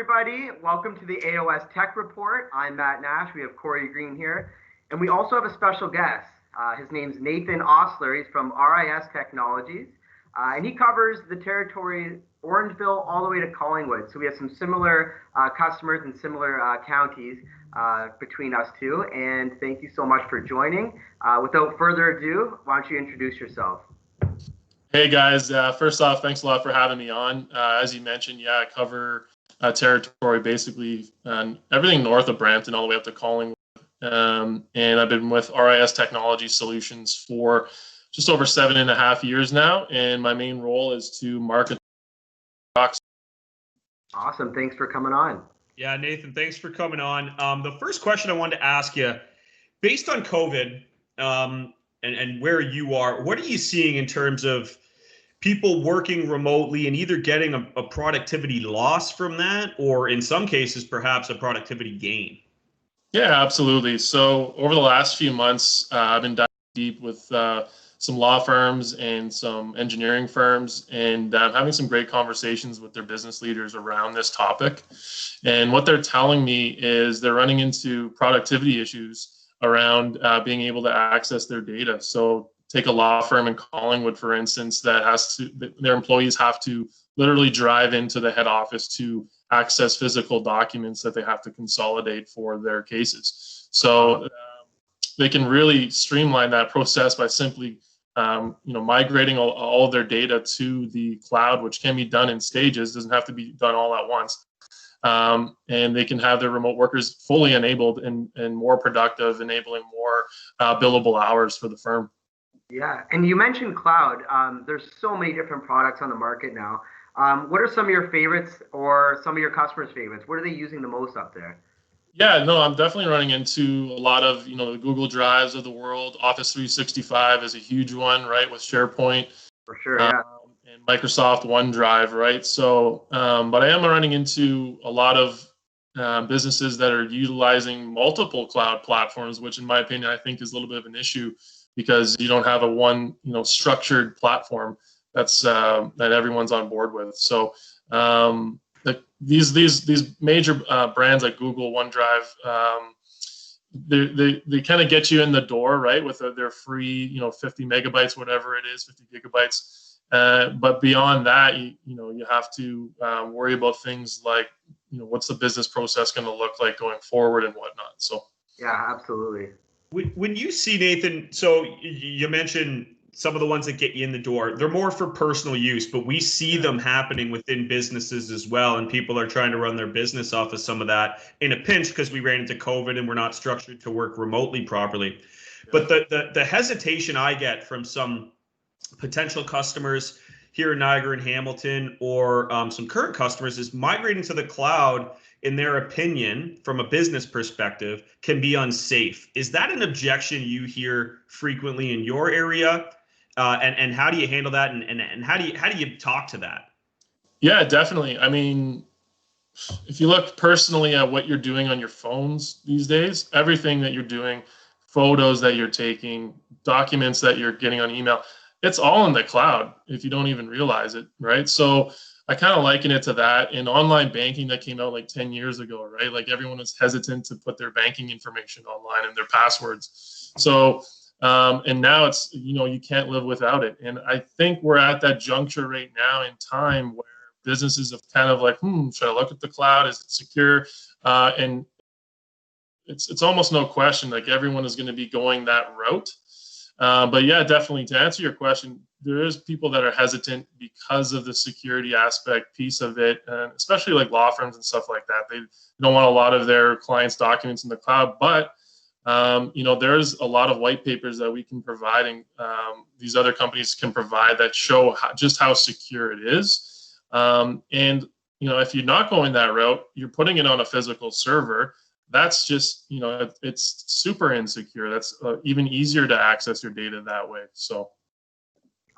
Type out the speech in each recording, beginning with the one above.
everybody. Welcome to the AOS Tech Report. I'm Matt Nash. We have Corey Green here. And we also have a special guest. His name's Nathan Ostler. He's from RIS Technologies. And he covers the territory Orangeville all the way to Collingwood. So we have some similar customers and similar counties between us two. And thank you so much for joining. Without further ado, why don't you introduce yourself? Hey guys, first off, thanks a lot for having me on. As you mentioned, I cover territory basically everything north of Brampton all the way up to Collingwood. And I've been with RIS Technology Solutions for just over 7.5 years now. And my main role is to market products. Awesome. Thanks for coming on. Yeah, Nathan, thanks for coming on. The first question I wanted to ask you, based on COVID and where you are, what are you seeing in terms of people working remotely and either getting a productivity loss from that, or in some cases, perhaps a productivity gain? Yeah, absolutely. So over the last few months, I've been diving deep with some law firms and some engineering firms, and having some great conversations with their business leaders around this topic. And what they're telling me is they're running into productivity issues around being able to access their data. So take a law firm in Collingwood, for instance, their employees have to literally drive into the head office to access physical documents that they have to consolidate for their cases. So they can really streamline that process by simply migrating all of their data to the cloud, which can be done in stages, doesn't have to be done all at once. And they can have their remote workers fully enabled and more productive, enabling more billable hours for the firm. Yeah, and you mentioned cloud. There's so many different products on the market now. What are some of your favorites or some of your customers' favorites? What are they using the most up there? Yeah, no, I'm definitely running into a lot of, the Google Drives of the world. Office 365 is a huge one, right, with SharePoint. For sure, yeah. And Microsoft OneDrive, right? So, but I am running into a lot of businesses that are utilizing multiple cloud platforms, which in my opinion, I think is a little bit of an issue, because you don't have a one, structured platform that's that everyone's on board with. So these major brands like Google, OneDrive, they kind of get you in the door, right, with their free 50 megabytes, whatever it is, 50 gigabytes. But beyond that, you have to worry about things like what's the business process going to look like going forward and whatnot. So yeah, absolutely. When you see, Nathan, so you mentioned some of the ones that get you in the door, they're more for personal use, but we see them happening within businesses as well. And people are trying to run their business off of some of that in a pinch because we ran into COVID and we're not structured to work remotely properly. But the hesitation I get from some potential customers here in Niagara and Hamilton, or some current customers, is migrating to the cloud, in their opinion, from a business perspective, can be unsafe. Is that an objection you hear frequently in your area? And how do you handle that? And how do you talk to that? Yeah, definitely. I mean, if you look personally at what you're doing on your phones these days, everything that you're doing, photos that you're taking, documents that you're getting on email, it's all in the cloud if you don't even realize it, right? So I kind of liken it to that. In online banking that came out like 10 years ago, right? Like everyone was hesitant to put their banking information online and their passwords. So, and now it's, you can't live without it. And I think we're at that juncture right now in time where businesses have kind of like, should I look at the cloud? Is it secure? And it's almost no question, like everyone is going to be going that route. But yeah, definitely to answer your question, there is people that are hesitant because of the security aspect piece of it, and especially like law firms and stuff like that. They don't want a lot of their clients' documents in the cloud, but there's a lot of white papers that we can provide, and these other companies can provide that show just how secure it is. And if you're not going that route, you're putting it on a physical server. That's just, it's super insecure. That's even easier to access your data that way. So.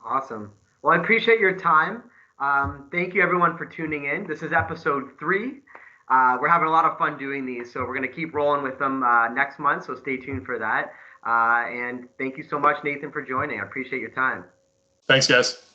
Awesome. Well, I appreciate your time. Thank you everyone for tuning in. This is episode 3. We're having a lot of fun doing these, so we're going to keep rolling with them next month. So stay tuned for that. And thank you so much, Nathan, for joining. I appreciate your time. Thanks, guys.